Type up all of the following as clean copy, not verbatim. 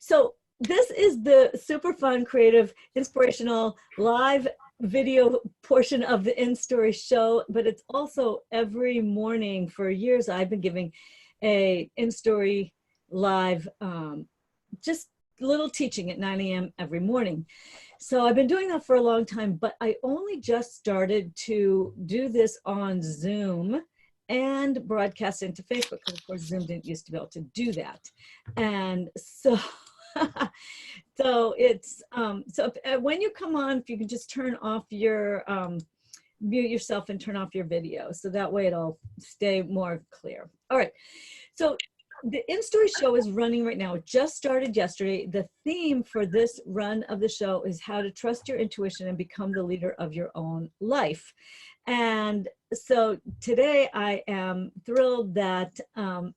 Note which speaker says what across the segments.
Speaker 1: So this is the super fun, creative, inspirational live video portion of the InStory show, but it's also every morning. For years I've been giving a InStory live, just little teaching at 9 a.m. every morning. So I've been doing that for a long time, but I only just started to do this on Zoom and broadcast into Facebook, because of course Zoom didn't used to be able to do that. And so so it's when you come on, if you can just turn off your mute yourself and turn off your video, so that way it'll stay more clear. All right, so the InStory show is running right now. It just started yesterday. The theme for this run of the show is how to trust your intuition and become the leader of your own life. And so today I am thrilled that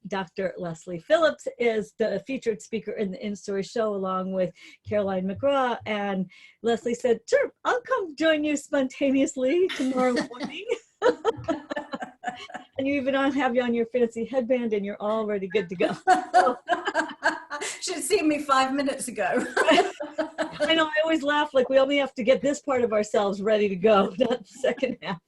Speaker 1: Dr. Lesley Phillips is the featured speaker in the InStory show, along with Caroline McGraw. And Lesley said, sure, I'll come join you spontaneously tomorrow morning. And you even have you on your fancy headband and you're already good to go.
Speaker 2: Should have seen me 5 minutes ago.
Speaker 1: I know, I always laugh, like we only have to get this part of ourselves ready to go, not the second half.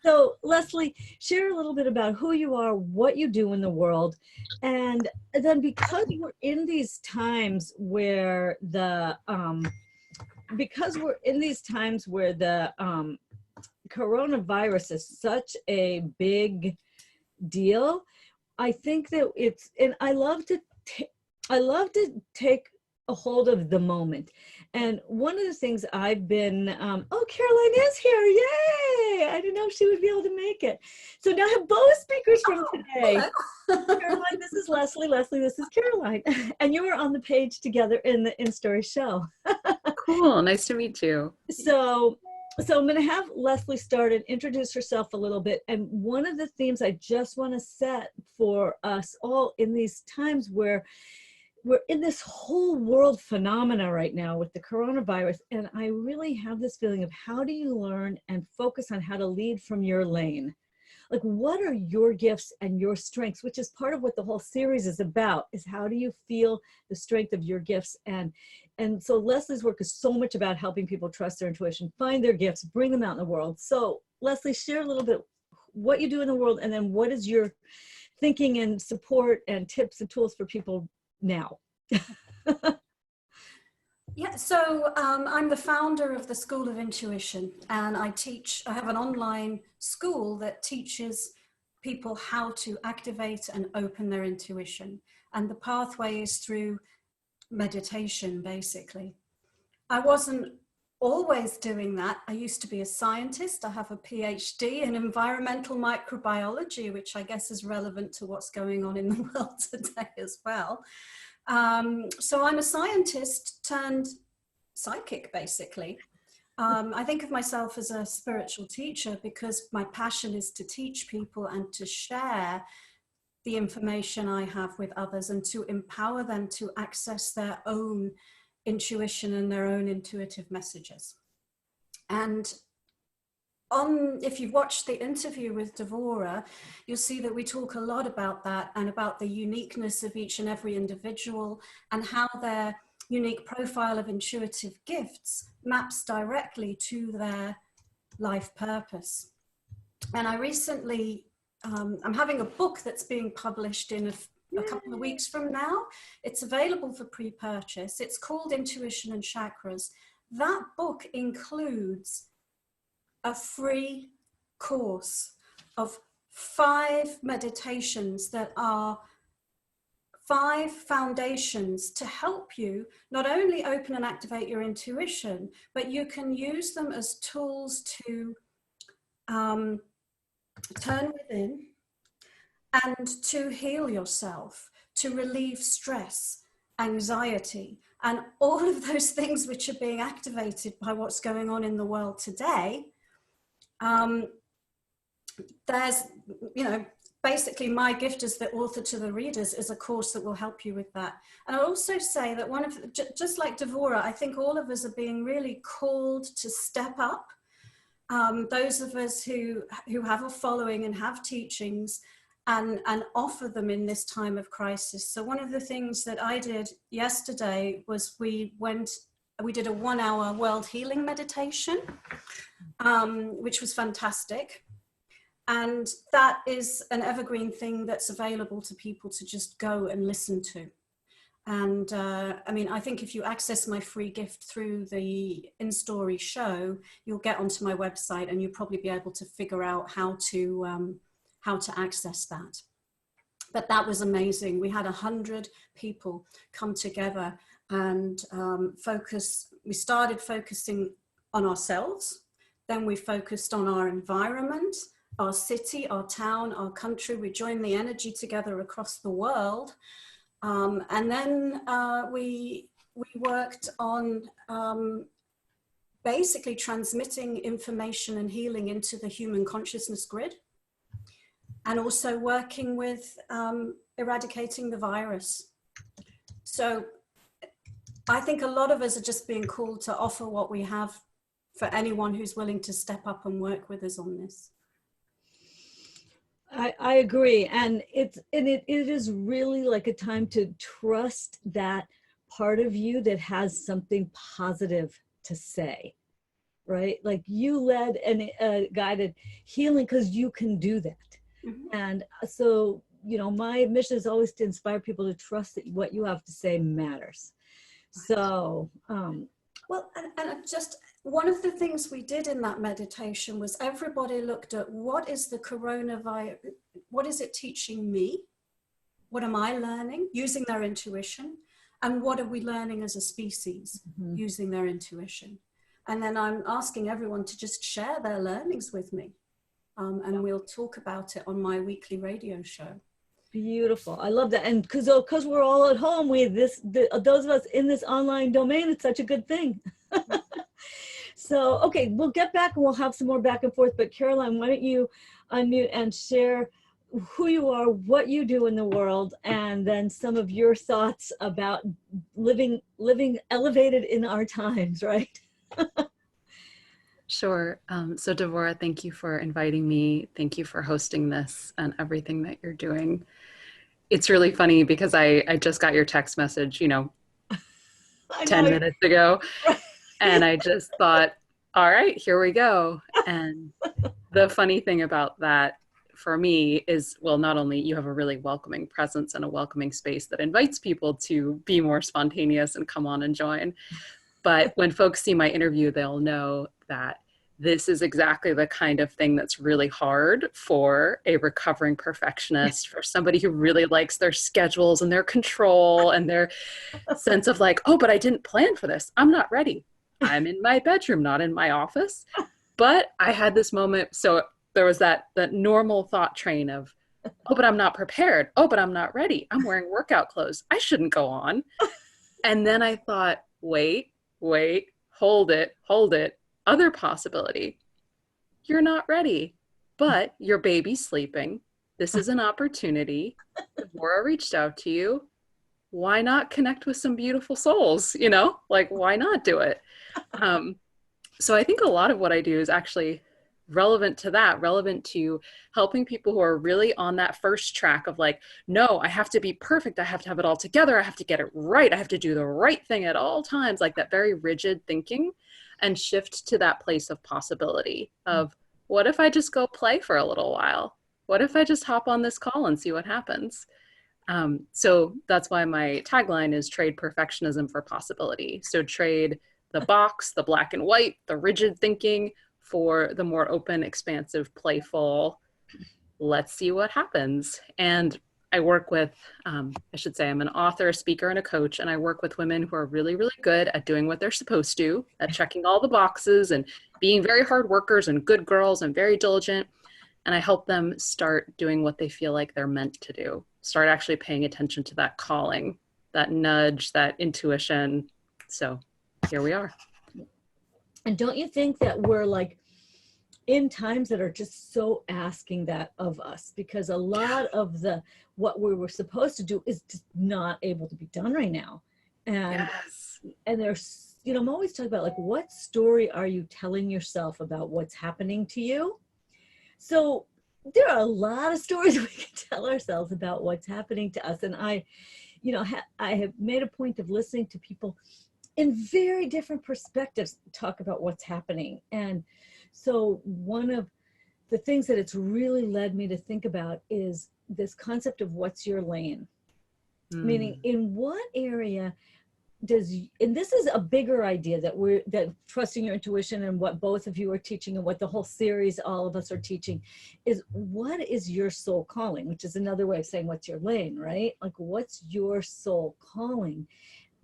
Speaker 1: So Lesley, share a little bit about who you are, what you do in the world, and then because we're in these times where the coronavirus is such a big deal, I think that it's, and I love to take a hold of the moment. And one of the things I've been, oh, Caroline is here, yay! I didn't know she would be able to make it. So now I have both speakers from today. Caroline, this is Lesley. Lesley, this is Caroline. And you were on the page together in the InStory show.
Speaker 3: Cool, nice to meet you.
Speaker 1: So I'm going to have Lesley start and introduce herself a little bit. And one of the themes I just want to set for us all in these times where we're in this whole world phenomena right now with the coronavirus. And I really have this feeling of how do you learn and focus on how to lead from your lane? Like, what are your gifts and your strengths, which is part of what the whole series is about, is how do you feel the strength of your gifts? And so Lesley's work is so much about helping people trust their intuition, find their gifts, bring them out in the world. So Lesley, share a little bit what you do in the world, and then what is your thinking and support and tips and tools for people now?
Speaker 2: Yeah, so I'm the founder of the School of Intuition, and I have an online school that teaches people how to activate and open their intuition. And the pathway is through meditation, basically. I wasn't always doing that. I used to be a scientist. I have a PhD in environmental microbiology, which I guess is relevant to what's going on in the world today as well. So I'm a scientist turned psychic, basically. I think of myself as a spiritual teacher because my passion is to teach people and to share the information I have with others and to empower them to access their own intuition and their own intuitive messages. And if you've watched the interview with Devorah, you'll see that we talk a lot about that and about the uniqueness of each and every individual and how their unique profile of intuitive gifts maps directly to their life purpose. And I recently, I'm having a book that's being published in a couple of weeks from now. It's available for pre-purchase. It's called Intuition and Chakras. That book includes a free course of 5 meditations that are 5 foundations to help you not only open and activate your intuition, but you can use them as tools to turn within and to heal yourself, to relieve stress, anxiety, and all of those things which are being activated by what's going on in the world today. There's, basically my gift as the author to the readers is a course that will help you with that. And I'll also say that just like Devorah, I think all of us are being really called to step up. Those of us who have a following and have teachings and offer them in this time of crisis. So one of the things that I did yesterday was we did a 1-hour world healing meditation, which was fantastic. And that is an evergreen thing that's available to people to just go and listen to. And I mean, I think if you access my free gift through the InStory Show, you'll get onto my website and you'll probably be able to figure out how to access that. But that was amazing. We had 100 people come together and we started focusing on ourselves. Then we focused on our environment, our city, our town, our country. We joined the energy together across the world. And then we worked on basically transmitting information and healing into the human consciousness grid, and also working with eradicating the virus. So I think a lot of us are just being called to offer what we have for anyone who's willing to step up and work with us on this.
Speaker 1: I agree. And it is really like a time to trust that part of you that has something positive to say, right? Like you led and guided healing because you can do that. Mm-hmm. And so, you know, my mission is always to inspire people to trust that what you have to say matters. So,
Speaker 2: well, and just one of the things we did in that meditation was everybody looked at what is the coronavirus, what is it teaching me? What am I learning using their intuition? And what are we learning as a species using their intuition? And then I'm asking everyone to just share their learnings with me. And we'll talk about it on my weekly radio show.
Speaker 1: Beautiful. I love that. And because we're all at home, those of us in this online domain, it's such a good thing. So, okay, we'll get back and we'll have some more back and forth. But Caroline, why don't you unmute and share who you are, what you do in the world, and then some of your thoughts about living elevated in our times, right?
Speaker 3: Sure. So Devorah, thank you for inviting me. Thank you for hosting this and everything that you're doing. It's really funny because I just got your text message, 10 minutes ago. Right. And I just thought, all right, here we go. And the funny thing about that for me is, well, not only you have a really welcoming presence and a welcoming space that invites people to be more spontaneous and come on and join. But when folks see my interview, they'll know that this is exactly the kind of thing that's really hard for a recovering perfectionist, for somebody who really likes their schedules and their control and their sense of like, oh, but I didn't plan for this. I'm not ready. I'm in my bedroom, not in my office. But I had this moment. So there was that normal thought train of, oh, but I'm not prepared. Oh, but I'm not ready. I'm wearing workout clothes. I shouldn't go on. And then I thought, wait, hold it. Other possibility. You're not ready, but your baby's sleeping. This is an opportunity. Devorah reached out to you. Why not connect with some beautiful souls? Like, why not do it? So I think a lot of what I do is actually relevant to helping people who are really on that first track of like, no, I have to be perfect. I have to have it all together. I have to get it right. I have to do the right thing at all times, like that very rigid thinking, and shift to that place of possibility of what if I just go play for a little while? What if I just hop on this call and see what happens? So that's why my tagline is trade perfectionism for possibility. So trade the box, the black and white, the rigid thinking for the more open, expansive, playful, let's see what happens. And I work with, I should say I'm an author, a speaker, and a coach, and I work with women who are really, really good at doing what they're supposed to, at checking all the boxes and being very hard workers and good girls and very diligent. And I help them start doing what they feel like they're meant to do, start actually paying attention to that calling, that nudge, that intuition. So here we are.
Speaker 1: And don't you think that we're like in times that are just so asking that of us, because a lot of what we were supposed to do is just not able to be done right now. And and there's, I'm always talking about like, what story are you telling yourself about what's happening to you? So there are a lot of stories we can tell ourselves about what's happening to us. And I, I have made a point of listening to people in very different perspectives talk about what's happening. And so one of the things that it's really led me to think about is this concept of what's your lane? Meaning, in what area and this is a bigger idea that trusting your intuition and what both of you are teaching and what the whole series, all of us are teaching, is what is your soul calling, which is another way of saying what's your lane, right? Like, what's your soul calling?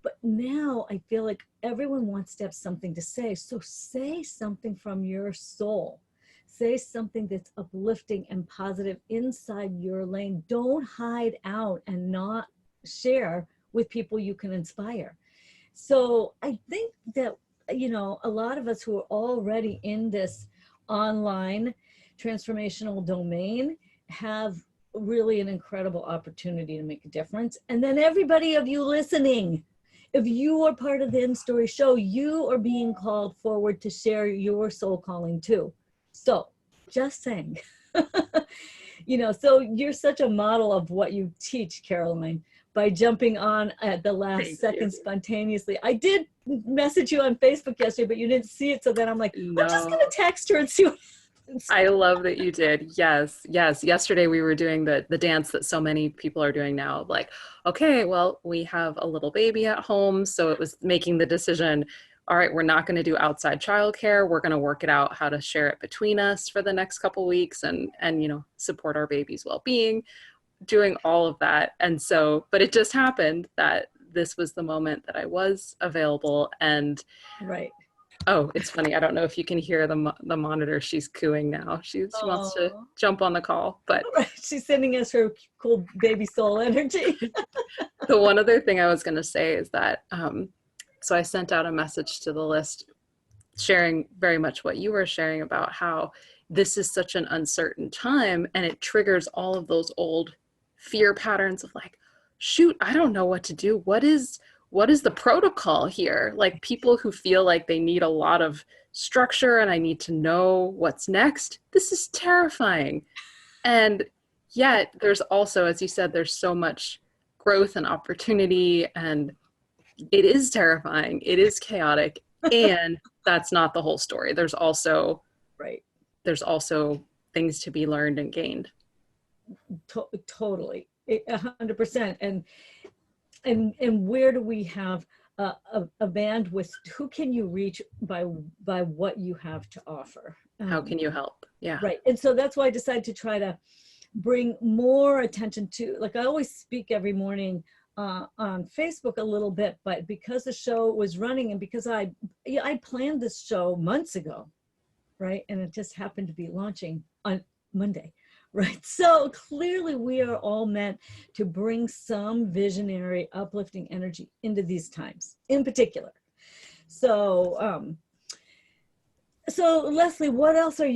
Speaker 1: But now I feel like everyone wants to have something to say. So say something from your soul. Say something that's uplifting and positive inside your lane. Don't hide out and not share with people you can inspire. So I think that, a lot of us who are already in this online transformational domain have really an incredible opportunity to make a difference. And then everybody of you listening, if you are part of the InStory Show, you are being called forward to share your soul calling too. So just saying, so you're such a model of what you teach, Caroline, by jumping on at the last second spontaneously. I did message you on Facebook yesterday, but you didn't see it. So then I'm like, no. I'm just going to text her and see what happens.
Speaker 3: I love that you did. Yes. Yesterday we were doing the dance that so many people are doing now. Like, okay, well, we have a little baby at home. So it was making the decision, all right, we're not going to do outside childcare. We're going to work it out how to share it between us for the next couple weeks and support our baby's well-being, doing all of that. And so, but it just happened that this was the moment that I was available. And
Speaker 1: right.
Speaker 3: Oh, it's funny. I don't know if you can hear the monitor. She's cooing now. She wants to jump on the call, but
Speaker 1: she's sending us her cool baby soul energy.
Speaker 3: The one other thing I was going to say is that, so I sent out a message to the list sharing very much what you were sharing about how this is such an uncertain time, and it triggers all of those old fear patterns of like, shoot, I don't know what to do. What is the protocol here? Like, people who feel like they need a lot of structure and I need to know what's next. This is terrifying. And yet there's also, as you said, there's so much growth and opportunity, and it is terrifying. It is chaotic. And that's not the whole story. There's also, there's also things to be learned and gained.
Speaker 1: Totally. 100%. And where do we have a bandwidth? Who can you reach by what you have to offer?
Speaker 3: How can you help? Yeah.
Speaker 1: Right. And so that's why I decided to try to bring more attention to, like, I always speak every morning on Facebook a little bit, but because the show was running and because I planned this show months ago, right? And it just happened to be launching on Monday. Right. So clearly we are all meant to bring some visionary, uplifting energy into these times in particular. So, so Lesley, what else are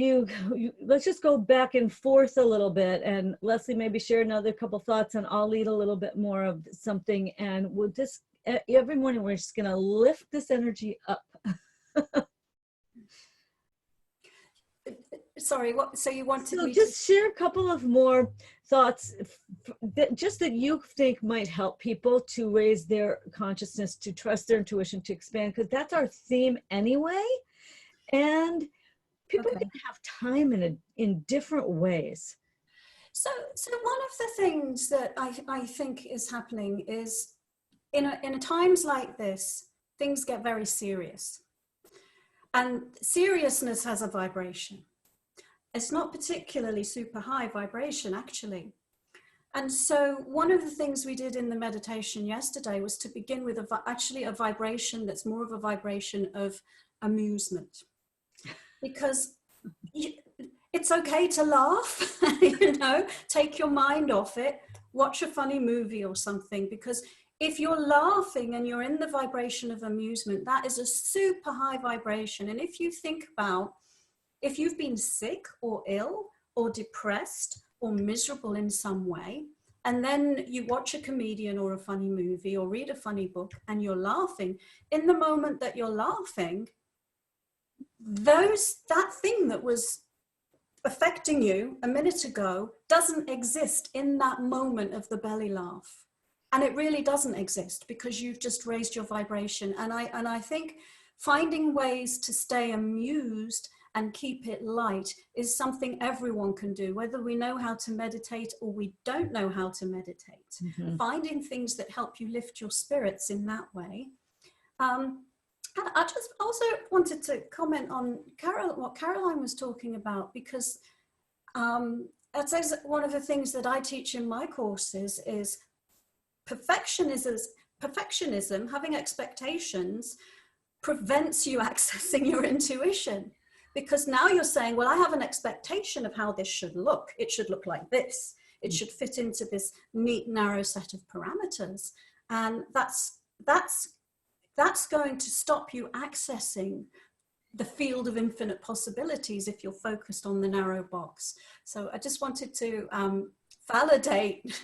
Speaker 1: let's just go back and forth a little bit, and Lesley maybe share another couple thoughts, and I'll lead a little bit more of something, and we'll just, every morning we're just going to lift this energy up.
Speaker 2: Sorry, what? So you wanted me
Speaker 1: just share a couple of more thoughts that you think might help people to raise their consciousness, to trust their intuition, to expand, because that's our theme anyway. And people can have time in different ways.
Speaker 2: So one of the things that I think is happening is in times like this, things get very serious. And seriousness has a vibration. It's not particularly super high vibration, actually. And so one of the things we did in the meditation yesterday was to begin with actually a vibration that's more of a vibration of amusement. Because it's okay to laugh, take your mind off it, watch a funny movie or something, because if you're laughing and you're in the vibration of amusement, that is a super high vibration. And if you think about, if you've been sick or ill or depressed or miserable in some way, and then you watch a comedian or a funny movie or read a funny book and you're laughing, in the moment that you're laughing, that thing that was affecting you a minute ago doesn't exist in that moment of the belly laugh. And it really doesn't exist because you've just raised your vibration. And I think finding ways to stay amused and keep it light is something everyone can do, whether we know how to meditate or we don't know how to meditate.
Speaker 1: Mm-hmm.
Speaker 2: Finding things that help you lift your spirits in that way. And I just also wanted to comment on what Caroline was talking about, because that's one of the things that I teach in my courses is perfectionism, having expectations, prevents you accessing your intuition. Because now you're saying, well, I have an expectation of how this should look. It should look like this. It should fit into this neat, narrow set of parameters. And that's going to stop you accessing the field of infinite possibilities if you're focused on the narrow box. So I just wanted to validate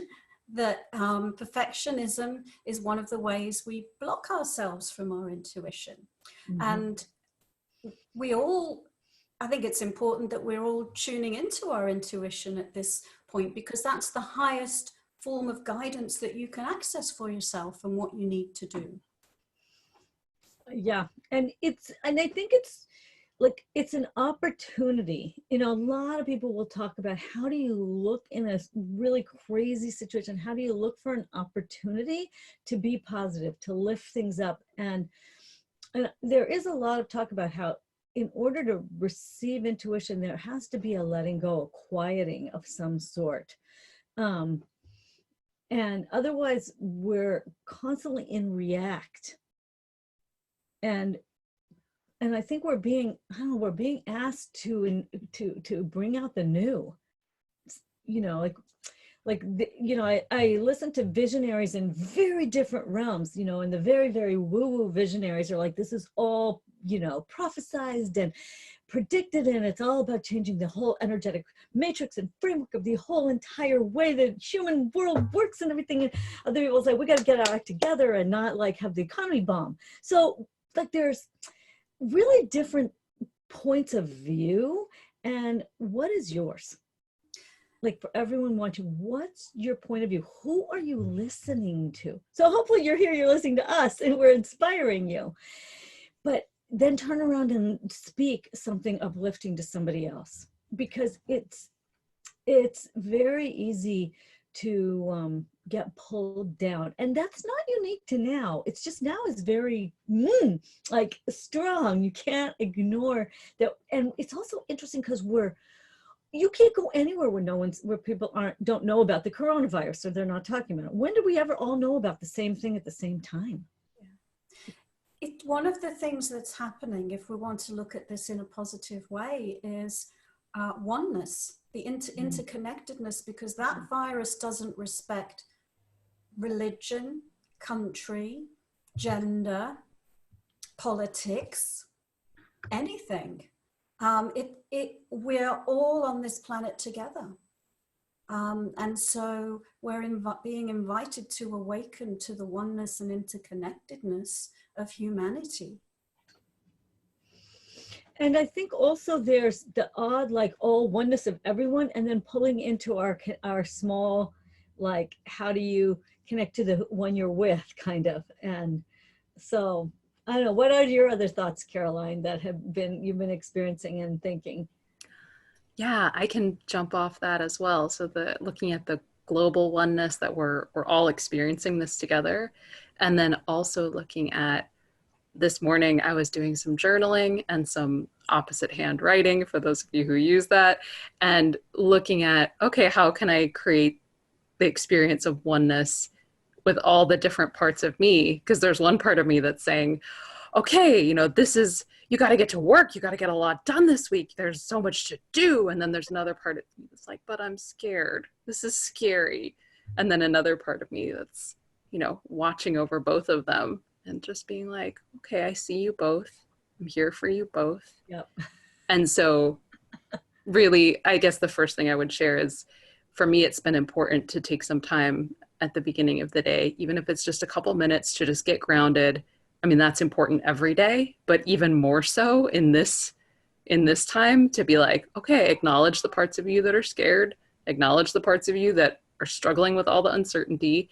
Speaker 2: that perfectionism is one of the ways we block ourselves from our intuition.
Speaker 1: Mm-hmm.
Speaker 2: And I think it's important that we're all tuning into our intuition at this point, because that's the highest form of guidance that you can access for yourself and what you need to do.
Speaker 1: Yeah. And I think it's like, it's an opportunity. You know, a lot of people will talk about, how do you look in a really crazy situation? How do you look for an opportunity to be positive, to lift things up? And there is a lot of talk about how, in order to receive intuition, there has to be a letting go, a quieting of some sort. And otherwise we're constantly in react. And I think we're being asked to bring out the new, you know, I listen to visionaries in very different realms, you know, and the very, very woo-woo visionaries are like, this is all, you know, prophesized and predicted, and it's all about changing the whole energetic matrix and framework of the whole entire way the human world works and everything. And other people say, we got to get our act together and not like have the economy bomb. So like, there's really different points of view. And what is yours? Like, for everyone watching, what's your point of view? Who are you listening to? So hopefully you're here, you're listening to us, and we're inspiring you. But then turn around and speak something uplifting to somebody else, because it's very easy to get pulled down. And that's not unique to now. It's just now is very like strong. You can't ignore that. And it's also interesting because you can't go anywhere where people don't know about the coronavirus, or they're not talking about it. When did we ever all know about the same thing at the same time?
Speaker 2: One of the things that's happening, if we want to look at this in a positive way, is oneness, the interconnectedness, because that virus doesn't respect religion, country, gender, politics, anything. We're all on this planet together. And so we're being invited to awaken to the oneness and interconnectedness of humanity.
Speaker 1: And I think also there's the odd, like, all oneness of everyone, and then pulling into our small, like, how do you connect to the one you're with, kind of. And so I don't know, what are your other thoughts, Caroline, that you've been experiencing and thinking?
Speaker 3: Yeah, I can jump off that as well. So looking at the global oneness that we're all experiencing this together, and then also looking at, this morning I was doing some journaling and some opposite hand writing, for those of you who use that, and looking at, okay, how can I create the experience of oneness with all the different parts of me? Because there's one part of me that's saying, okay, you know, you got to get to work. You got to get a lot done this week. There's so much to do. And then there's another part of me that's like, but I'm scared. This is scary. And then another part of me that's, you know, watching over both of them and just being like, okay, I see you both. I'm here for you both.
Speaker 1: Yep.
Speaker 3: And so really, I guess the first thing I would share is, for me, it's been important to take some time at the beginning of the day, even if it's just a couple minutes, to just get grounded. I mean, that's important every day, but even more so in this in this time to be like, okay, acknowledge the parts of you that are scared, acknowledge the parts of you that are struggling with all the uncertainty.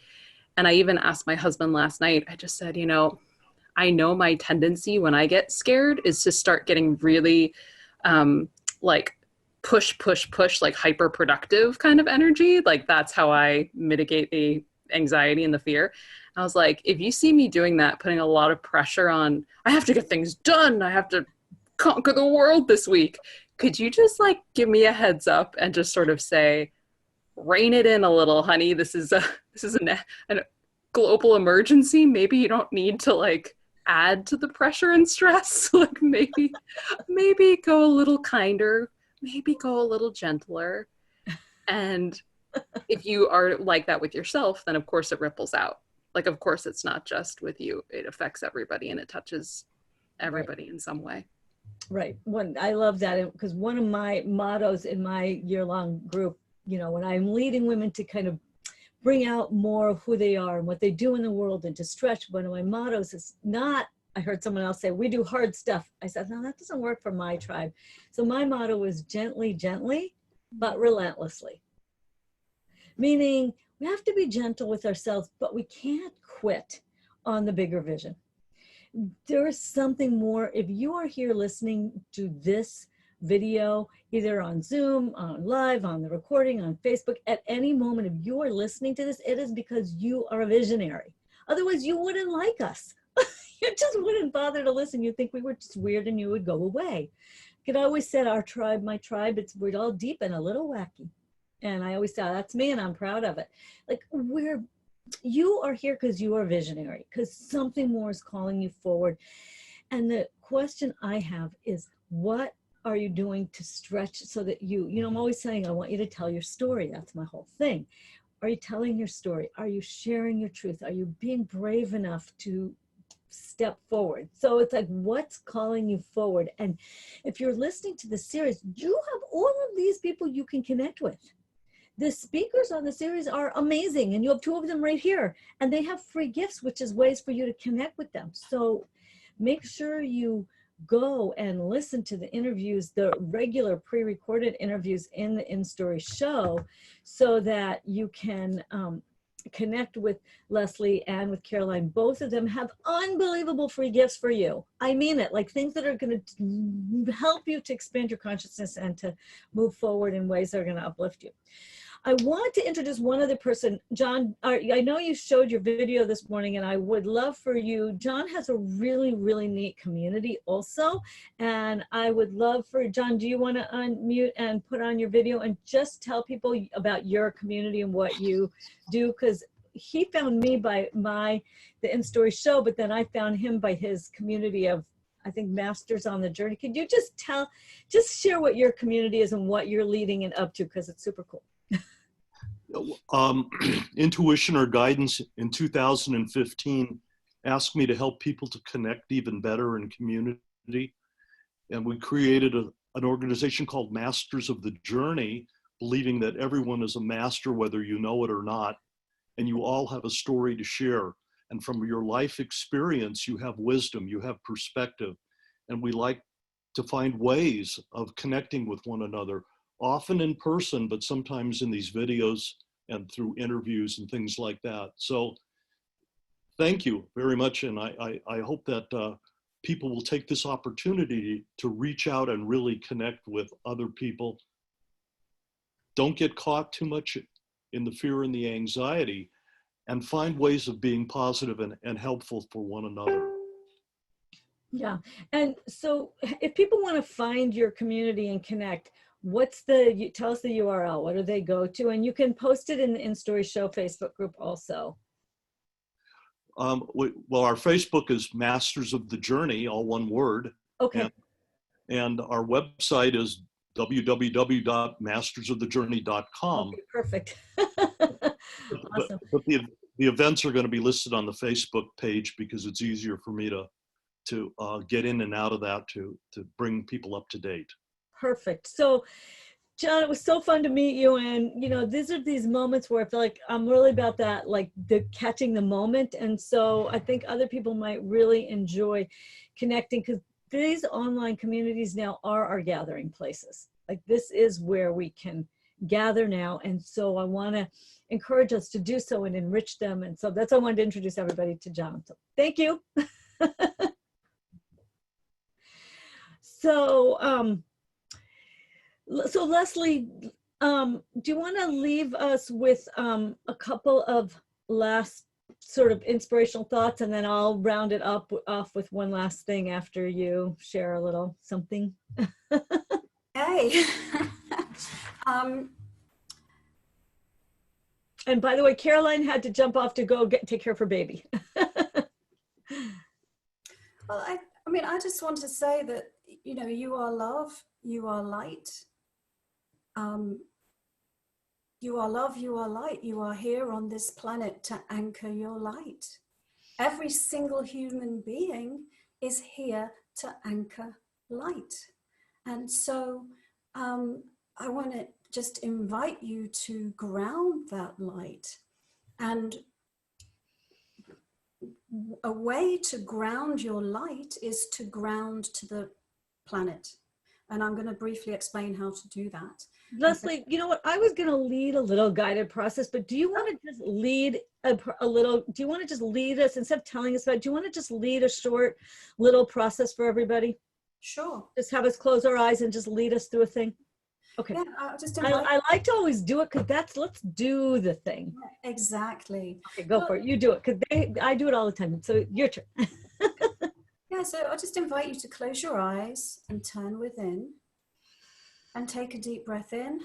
Speaker 3: And I even asked my husband last night, I just said, I know my tendency when I get scared is to start getting really like push, like hyper productive kind of energy. Like that's how I mitigate the anxiety and the fear. I was like, if you see me doing that, putting a lot of pressure on, I have to get things done, I have to conquer the world this week, could you just like give me a heads up and just sort of say, rein it in a little, honey. This is a global emergency. Maybe you don't need to like add to the pressure and stress. Like maybe go a little kinder, maybe go a little gentler. And if you are like that with yourself, then of course it ripples out. Like, of course it's not just with you. It affects everybody and it touches everybody in some way.
Speaker 1: Right. I love that, because one of my mottos in my year-long group, when I'm leading women to kind of bring out more of who they are and what they do in the world and to stretch, one of my mottos is not, I heard someone else say, we do hard stuff. I said, no, that doesn't work for my tribe. So my motto is gently, but relentlessly. Meaning we have to be gentle with ourselves, but we can't quit on the bigger vision. There is something more. If you are here listening to this video, either on Zoom, on live, on the recording, on Facebook, at any moment, if you are listening to this, it is because you are a visionary. Otherwise, you wouldn't like us. You just wouldn't bother to listen. You'd think we were just weird and you would go away. I always said our tribe, my tribe, we're all deep and a little wacky. And I always say, that's me and I'm proud of it. Like you are here because you are visionary, because something more is calling you forward. And the question I have is, what are you doing to stretch so that I'm always saying, I want you to tell your story. That's my whole thing. Are you telling your story? Are you sharing your truth? Are you being brave enough to step forward? So it's like, what's calling you forward? And if you're listening to the series, you have all of these people you can connect with. The speakers on the series are amazing, and you have two of them right here, and they have free gifts, which is ways for you to connect with them. So make sure you go and listen to the interviews, the regular pre-recorded interviews in the InStory Show, so that you can connect with Lesley and with Caroline. Both of them have unbelievable free gifts for you. I mean it, like things that are going to help you to expand your consciousness and to move forward in ways that are going to uplift you. I want to introduce one other person. John, I know you showed your video this morning, and I would love for you. John has a really, really neat community also. And I would love for, John, do you want to unmute and put on your video and just tell people about your community and what you do? Because he found me by the InStory Show, but then I found him by his community of, I think, Masters on the Journey. Could you just share what your community is and what you're leading and up to? Because it's super cool.
Speaker 4: Intuition or Guidance in 2015 asked me to help people to connect even better in community. And we created an organization called Masters of the Journey, believing that everyone is a master, whether you know it or not, and you all have a story to share. And from your life experience, you have wisdom, you have perspective. And we like to find ways of connecting with one another, often in person, but sometimes in these videos and through interviews and things like that. So thank you very much. And I hope that people will take this opportunity to reach out and really connect with other people. Don't get caught too much in the fear and the anxiety, and find ways of being positive and helpful for one another.
Speaker 1: Yeah. And so if people want to find your community and connect, tell us the URL, what do they go to? And you can post it in the InStory Show Facebook group also.
Speaker 4: Well, our Facebook is Masters of the Journey, all one word.
Speaker 1: Okay.
Speaker 4: And our website is www.mastersofthejourney.com.
Speaker 1: Okay, perfect. Awesome.
Speaker 4: But the events are going to be listed on the Facebook page because it's easier for me to get in and out of that to bring people up to date.
Speaker 1: Perfect. So, John, it was so fun to meet you. And, these are these moments where I feel like I'm really about that, like catching the moment. And so I think other people might really enjoy connecting, because these online communities now are our gathering places. Like this is where we can gather now. And so I want to encourage us to do so and enrich them. And so that's why I wanted to introduce everybody to John. So thank you. So, so Lesley, do you want to leave us with a couple of last sort of inspirational thoughts, and then I'll round it off with one last thing after you share a little something.
Speaker 2: Hey.
Speaker 1: And by the way, Caroline had to jump off to go take care of her baby.
Speaker 2: Well, I mean, I just want to say that, you know, you are love, you are light. You are love, you are light. You are here on this planet to anchor your light. Every single human being is here to anchor light. And so I want to just invite you to ground that light. And a way to ground your light is to ground to the planet. And I'm going to briefly explain how to do that.
Speaker 1: Lesley, you know what? I was going to lead a little guided process, but do you want to just lead a little, do you want to just lead us, instead of telling us about it, do you want to just lead a short little process for everybody?
Speaker 2: Sure.
Speaker 1: Just have us close our eyes and just lead us through a thing? Okay.
Speaker 2: Yeah, just
Speaker 1: I like to always do it because let's do the thing.
Speaker 2: Exactly.
Speaker 1: Okay, go for it. You do it because I do it all the time. So your turn.
Speaker 2: Yeah, so I'll just invite you to close your eyes and turn within and take a deep breath in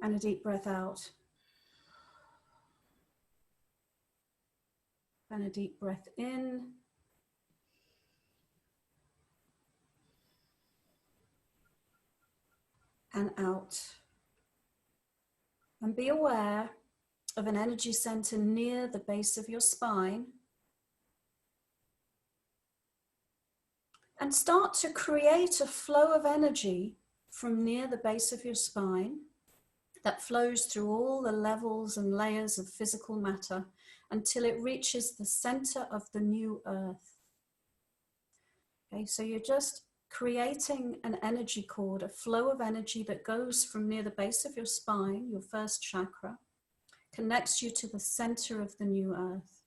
Speaker 2: and a deep breath out. And a deep breath in and out. And be aware of an energy center near the base of your spine. And start to create a flow of energy from near the base of your spine that flows through all the levels and layers of physical matter until it reaches the center of the new earth. Okay, so you're just creating an energy cord, a flow of energy that goes from near the base of your spine, your first chakra, connects you to the center of the new earth,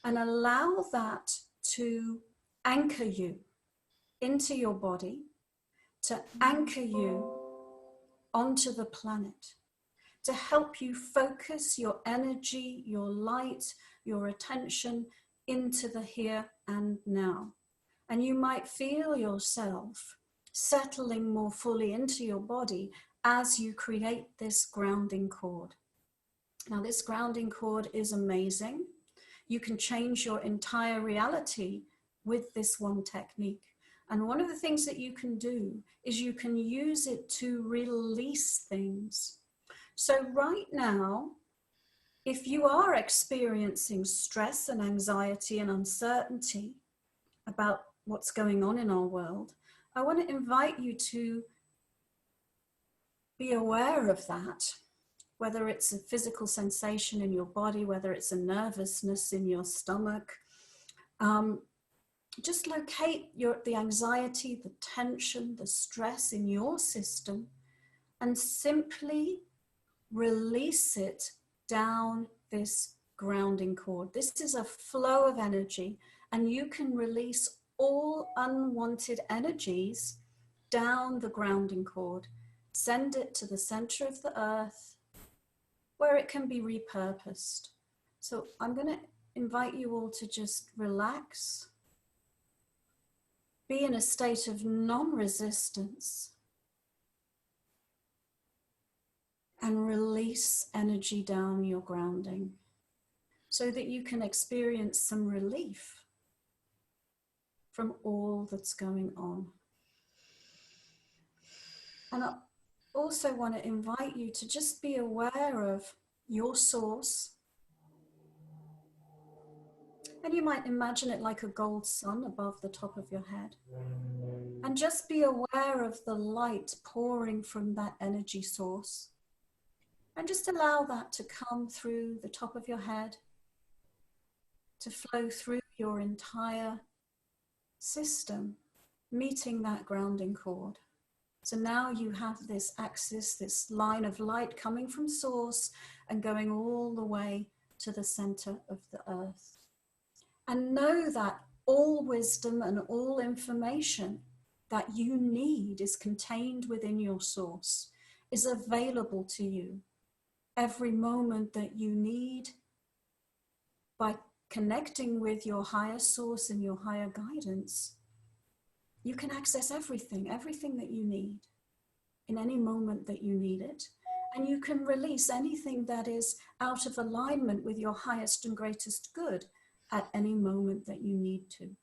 Speaker 2: and allow that to anchor you into your body, to anchor you onto the planet, to help you focus your energy, your light, your attention into the here and now. And you might feel yourself settling more fully into your body as you create this grounding cord. Now, this grounding cord is amazing. You can change your entire reality with this one technique. And one of the things that you can do is you can use it to release things. So right now, if you are experiencing stress and anxiety and uncertainty about what's going on in our world, I want to invite you to be aware of that, whether it's a physical sensation in your body, whether it's a nervousness in your stomach. Just locate the anxiety, the tension, the stress in your system, and simply release it down this grounding cord. This is a flow of energy, and you can release all unwanted energies down the grounding cord. Send it to the center of the earth where it can be repurposed. So I'm going to invite you all to just relax, be in a state of non-resistance, and release energy down your grounding so that you can experience some relief from all that's going on. And I also want to invite you to just be aware of your source. And you might imagine it like a gold sun above the top of your head. And just be aware of the light pouring from that energy source. And just allow that to come through the top of your head, to flow through your entire system, meeting that grounding cord. So now you have this axis, this line of light coming from source and going all the way to the center of the earth. And know that all wisdom and all information that you need is contained within your source, is available to you every moment that you need. By connecting with your higher source and your higher guidance, you can access everything that you need in any moment that you need it. And you can release anything that is out of alignment with your highest and greatest good at any moment that you need to.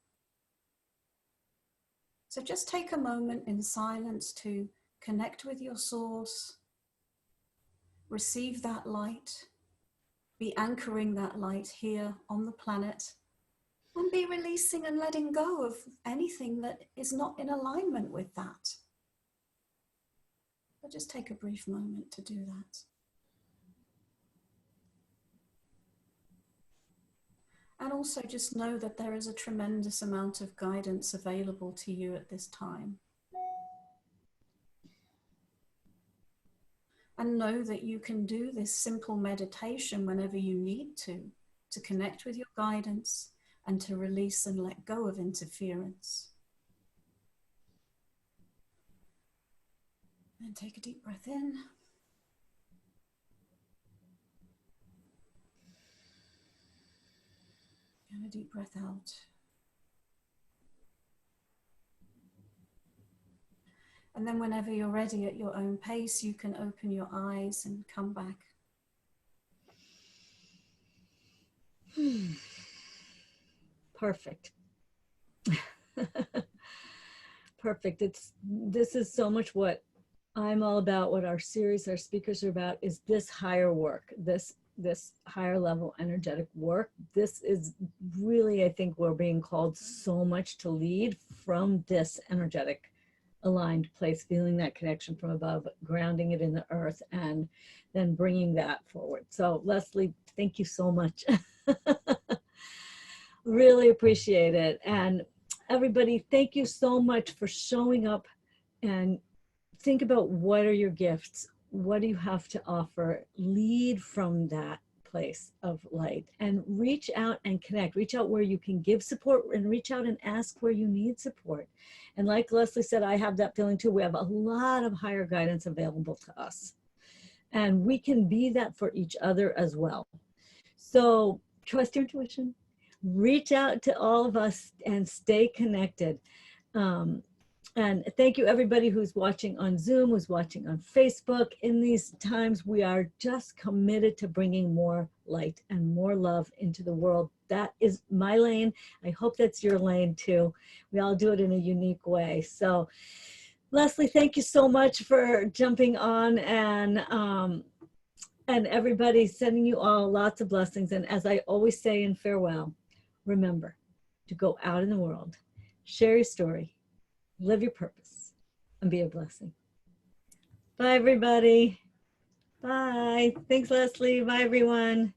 Speaker 2: So just take a moment in silence to connect with your source, receive that light, be anchoring that light here on the planet, and be releasing and letting go of anything that is not in alignment with that. But just take a brief moment to do that. And also just know that there is a tremendous amount of guidance available to you at this time. And know that you can do this simple meditation whenever you need to connect with your guidance and to release and let go of interference. And take a deep breath in. And a deep breath out. And then whenever you're ready at your own pace, you can open your eyes and come back.
Speaker 1: Perfect. Perfect. This is so much what I'm all about, what our series, our speakers are about, is this higher work, this higher level energetic work. This is really, I think we're being called so much to lead from this energetic aligned place, feeling that connection from above, grounding it in the earth, and then bringing that forward. So Lesley, thank you so much. Really appreciate it. And everybody, thank you so much for showing up, and think about what are your gifts? What do you have to offer? Lead from that place of light and reach out and connect. Reach out where you can give support, and reach out and ask where you need support. And like Lesley said, I have that feeling too. We have a lot of higher guidance available to us, and we can be that for each other as well. So trust your intuition, reach out to all of us, and stay connected. And thank you everybody who's watching on Zoom, who's watching on Facebook. In these times, we are just committed to bringing more light and more love into the world. That is my lane. I hope that's your lane too. We all do it in a unique way. So Lesley, thank you so much for jumping on, and everybody, sending you all lots of blessings. And as I always say in farewell, remember to go out in the world, share your story, live your purpose, and be a blessing. Bye, everybody. Bye. Thanks, Lesley. Bye, everyone.